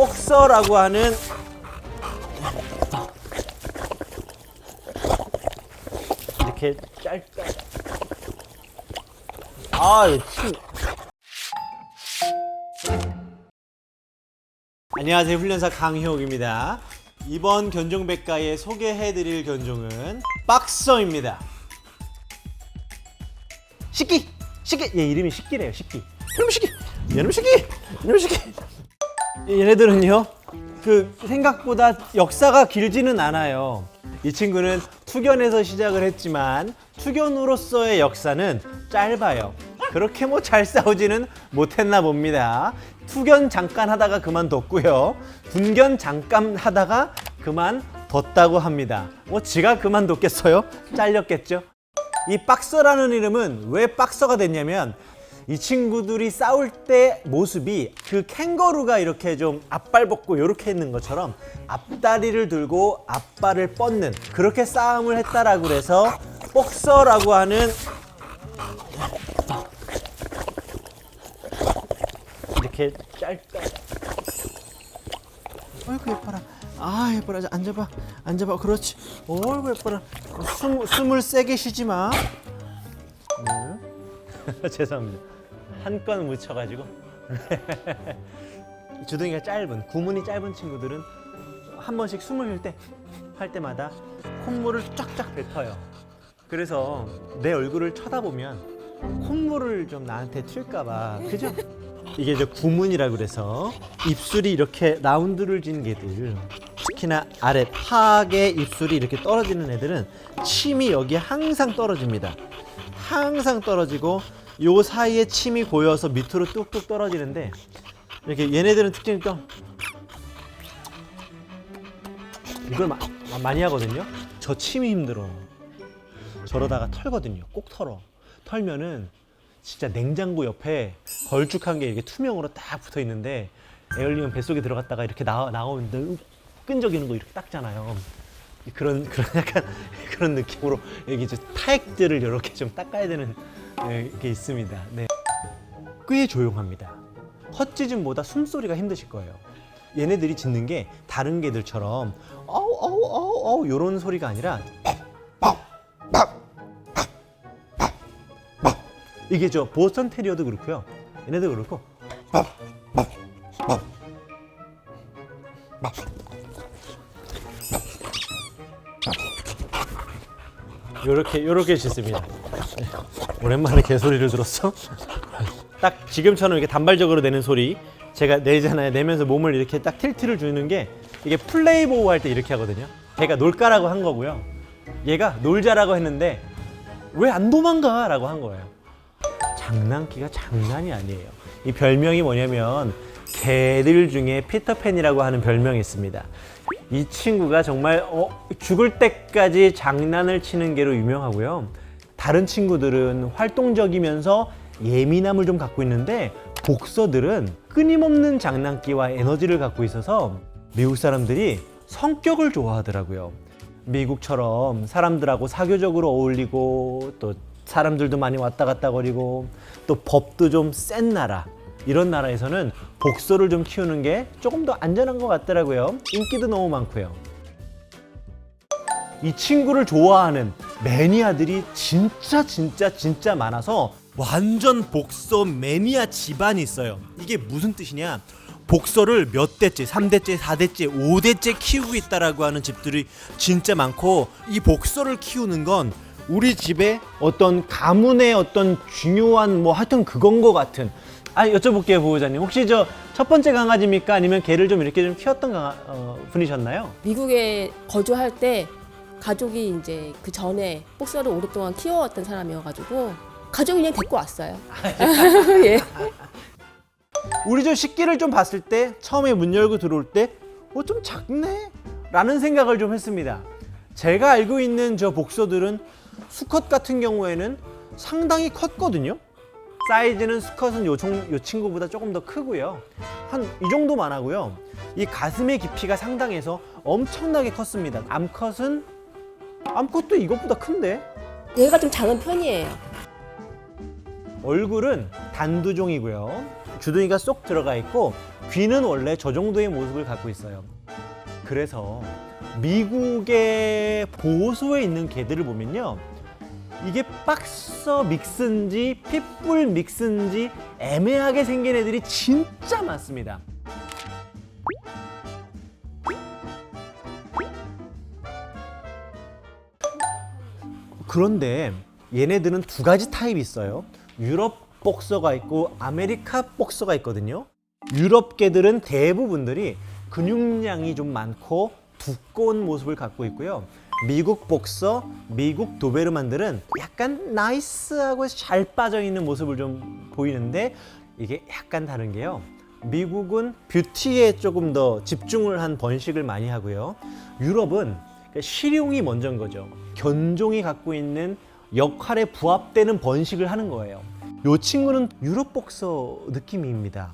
복서라고 하는 이렇게 짧다. 안녕하세요, 훈련사 강효욱입니다. 이번 견종백과에 소개해드릴 견종은 박서입니다. 식기! 얘 이름이 식기래요. 식기. 이놈 식기. 얘네들은요, 생각보다 역사가 길지는 않아요. 이 친구는 투견에서 시작을 했지만 투견으로서의 역사는 짧아요. 그렇게 잘 싸우지는 못했나 봅니다. 투견 잠깐 하다가 그만뒀고요. 군견 잠깐 하다가 그만뒀다고 합니다. 지가 그만뒀겠어요? 잘렸겠죠? 이 박서라는 이름은 왜 박서가 됐냐면, 이 친구들이 싸울 때 모습이 캥거루가 이렇게 좀 앞발 벗고 이렇게 있는 것처럼 앞다리를 들고 앞발을 뻗는 그렇게 싸움을 했다라고 해서 복서라고 하는 이렇게 짧다. 아이고 예뻐라. 예뻐라. 앉아봐. 그렇지. 어이구 예뻐라. 숨을 세게 쉬지 마. 죄송합니다. 한 건 묻혀가지고. 주둥이가 짧은, 구문이 짧은 친구들은 한 번씩 숨을 쉴 때 할 때마다 콧물을 쫙쫙 뱉어요. 그래서 내 얼굴을 쳐다보면 콧물을 좀 나한테 튈까봐, 그죠? 이게 이제 구문이라고 그래서 입술이 이렇게 라운드를 진 개들, 특히나 아래 파악의 입술이 이렇게 떨어지는 애들은 침이 여기에 항상 떨어집니다. 항상 떨어지고 요 사이에 침이 고여서 밑으로 뚝뚝 떨어지는데, 이렇게 얘네들은 특징이 또 이걸 많이 하거든요. 저 침이 힘들어. 저러다가 털거든요. 꼭 털면은 진짜 냉장고 옆에 걸쭉한 게 이렇게 투명으로 딱 붙어 있는데, 에어리언 뱃속에 들어갔다가 이렇게 나오는데 끈적이는 거 이렇게 닦잖아요. 그런 약간 그런 느낌으로 여기 이제 타액들을 이렇게 좀 닦아야 되는 게 있습니다. 네. 꽤 조용합니다. 헛짖음보다 숨소리가 힘드실 거예요. 얘네들이 짖는 게 다른 개들처럼 어우 이런 소리가 아니라 이게 보스턴 테리어도 그렇고요. 얘네도 그렇고 요렇게 짖습니다. 오랜만에 개소리를 들었어? 딱 지금처럼 이렇게 단발적으로 내는 소리 제가 내잖아요. 내면서 몸을 이렇게 딱 틸트를 주는 게, 이게 플레이 보호 할 때 이렇게 하거든요. 걔가 놀까라고 한 거고요. 얘가 놀자라고 했는데 왜 안 도망가? 라고 한 거예요. 장난기가 장난이 아니에요. 이 별명이 뭐냐면, 개들 중에 피터팬이라고 하는 별명이 있습니다. 이 친구가 정말 죽을 때까지 장난을 치는 개로 유명하고요. 다른 친구들은 활동적이면서 예민함을 좀 갖고 있는데, 복서들은 끊임없는 장난기와 에너지를 갖고 있어서 미국 사람들이 성격을 좋아하더라고요. 미국처럼 사람들하고 사교적으로 어울리고, 또 사람들도 많이 왔다 갔다 거리고, 또 법도 좀 센 나라, 이런 나라에서는 복서를 좀 키우는 게 조금 더 안전한 것 같더라고요. 인기도 너무 많고요. 이 친구를 좋아하는 매니아들이 진짜 많아서 완전 복서 매니아 집안이 있어요. 이게 무슨 뜻이냐? 복서를 몇 대째, 3대째, 4대째, 5대째 키우고 있다라고 하는 집들이 진짜 많고, 이 복서를 키우는 건 우리 집에 어떤 가문의 어떤 중요한 하여튼 그건 것 같은. 여쭤볼게요, 보호자님. 혹시 첫 번째 강아지입니까? 아니면 개를 좀 이렇게 좀 키웠던 분이셨나요? 미국에 거주할 때 가족이 이제 그 전에 복서를 오랫동안 키워왔던 사람이어가지고 가족이 그냥 데리고 왔어요. 예. 우리 식기를 좀 봤을 때, 처음에 문 열고 들어올 때 좀 작네? 라는 생각을 좀 했습니다. 제가 알고 있는 복서들은 수컷 같은 경우에는 상당히 컸거든요. 사이즈는 수컷은 요 친구보다 조금 더 크고요. 한 이 정도만 하고요. 이 가슴의 깊이가 상당해서 엄청나게 컸습니다. 암컷도 이것보다 큰데? 얘가 좀 작은 편이에요. 얼굴은 단두종이고요. 주둥이가 쏙 들어가 있고 귀는 원래 저 정도의 모습을 갖고 있어요. 그래서 미국의 보호소에 있는 개들을 보면요, 이게 박서 믹스인지 핏불 믹스인지 애매하게 생긴 애들이 진짜 많습니다. 그런데 얘네들은 두 가지 타입이 있어요. 유럽 복서가 있고 아메리카 복서가 있거든요. 유럽 개들은 대부분들이 근육량이 좀 많고 두꺼운 모습을 갖고 있고요. 미국 복서, 미국 도베르만들은 약간 나이스하고 잘 빠져있는 모습을 좀 보이는데, 이게 약간 다른 게요, 미국은 뷰티에 조금 더 집중을 한 번식을 많이 하고요. 유럽은 실용이 먼저인 거죠. 견종이 갖고 있는 역할에 부합되는 번식을 하는 거예요. 이 친구는 유럽 복서 느낌입니다.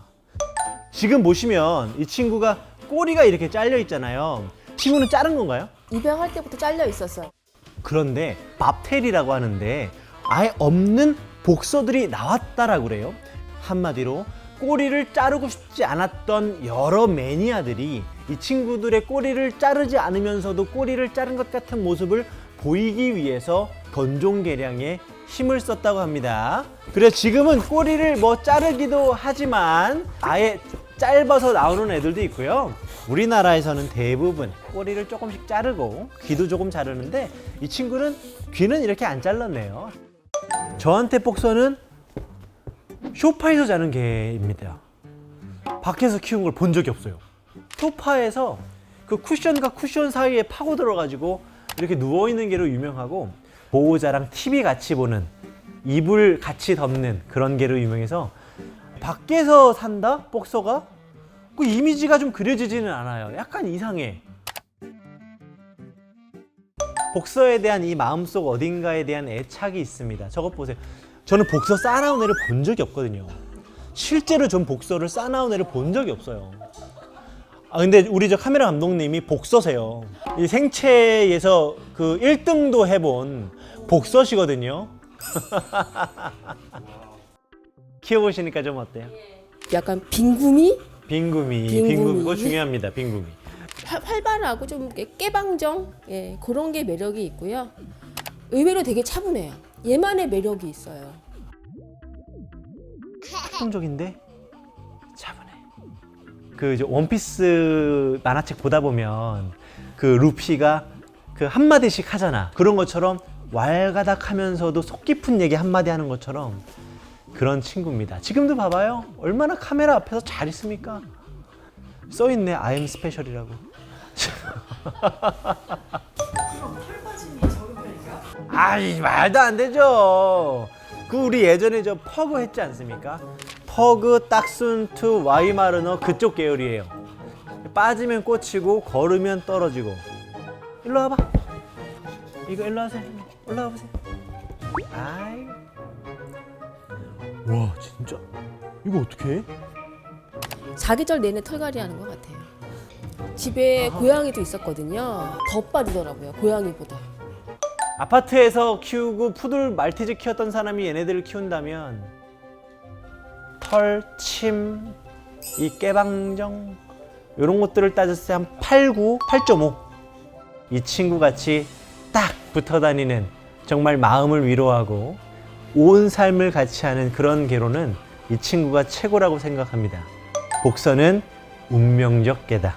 지금 보시면 이 친구가 꼬리가 이렇게 잘려 있잖아요. 친구는 자른 건가요? 입양할 때부터 잘려 있었어요. 그런데 밥테리라고 하는데 아예 없는 복서들이 나왔다라고 그래요. 한마디로 꼬리를 자르고 싶지 않았던 여러 매니아들이 이 친구들의 꼬리를 자르지 않으면서도 꼬리를 자른 것 같은 모습을 보이기 위해서 견종 개량에 힘을 썼다고 합니다. 그래서 지금은 꼬리를 뭐 자르기도 하지만 아예 짧아서 나오는 애들도 있고요. 우리나라에서는 대부분 꼬리를 조금씩 자르고 귀도 조금 자르는데, 이 친구는 귀는 이렇게 안 잘랐네요. 저한테 복서는 소파에서 자는 개입니다. 밖에서 키운 걸 본 적이 없어요. 소파에서 그 쿠션과 쿠션 사이에 파고 들어가지고 이렇게 누워있는 개로 유명하고, 보호자랑 TV 같이 보는, 이불 같이 덮는 그런 개로 유명해서 밖에서 산다? 복서가? 그 이미지가 좀 그려지지는 않아요. 약간 이상해. 복서에 대한 이 마음속 어딘가에 대한 애착이 있습니다. 저것 보세요. 저는 복서 싸나운 애를 본 적이 없거든요. 실제로 전 복서를 싸나운 애를 본 적이 없어요. 근데 우리 저 카메라 감독님이 복서세요. 이 생체에서 그 1등도 해본 복서시거든요. 키워보시니까 좀 어때요? 약간 빈구미? 빈구미. 그거 중요합니다. 빈구미. 활발하고 좀 깨방정, 예, 그런 게 매력이 있고요. 의외로 되게 차분해요. 얘만의 매력이 있어요. 활동적인데 차분해. 그 이제 원피스 만화책 보다 보면 그 루피가 그 한마디씩 하잖아. 그런 것처럼 왈가닥 하면서도 속 깊은 얘기 한마디 하는 것처럼 그런 친구입니다. 지금도 봐봐요. 얼마나 카메라 앞에서 잘 있습니까? 써있네. I am special이라고. 아이, 말도 안 되죠. 그 우리 예전에 저 퍼그 했지 않습니까? 퍼그, 딱순투, 와이마르너 그쪽 계열이에요. 빠지면 꽂히고 걸으면 떨어지고. 일로 와봐. 이거 일로 와세요. 올라와 보세요. 아이. 와, 진짜 이거 어떻게 해? 사계절 내내 털갈이 하는 것 같아요. 집에 고양이도 있었거든요. 더 빠지더라고요, 고양이보다. 아파트에서 키우고 푸들 말티즈 키웠던 사람이 얘네들을 키운다면 털, 침, 이 깨방정 이런 것들을 따졌을 때 한 8.9, 8.5. 이 친구 같이 딱 붙어 다니는, 정말 마음을 위로하고 온 삶을 같이 하는 그런 개로는 이 친구가 최고라고 생각합니다. 복서는 운명적 개다.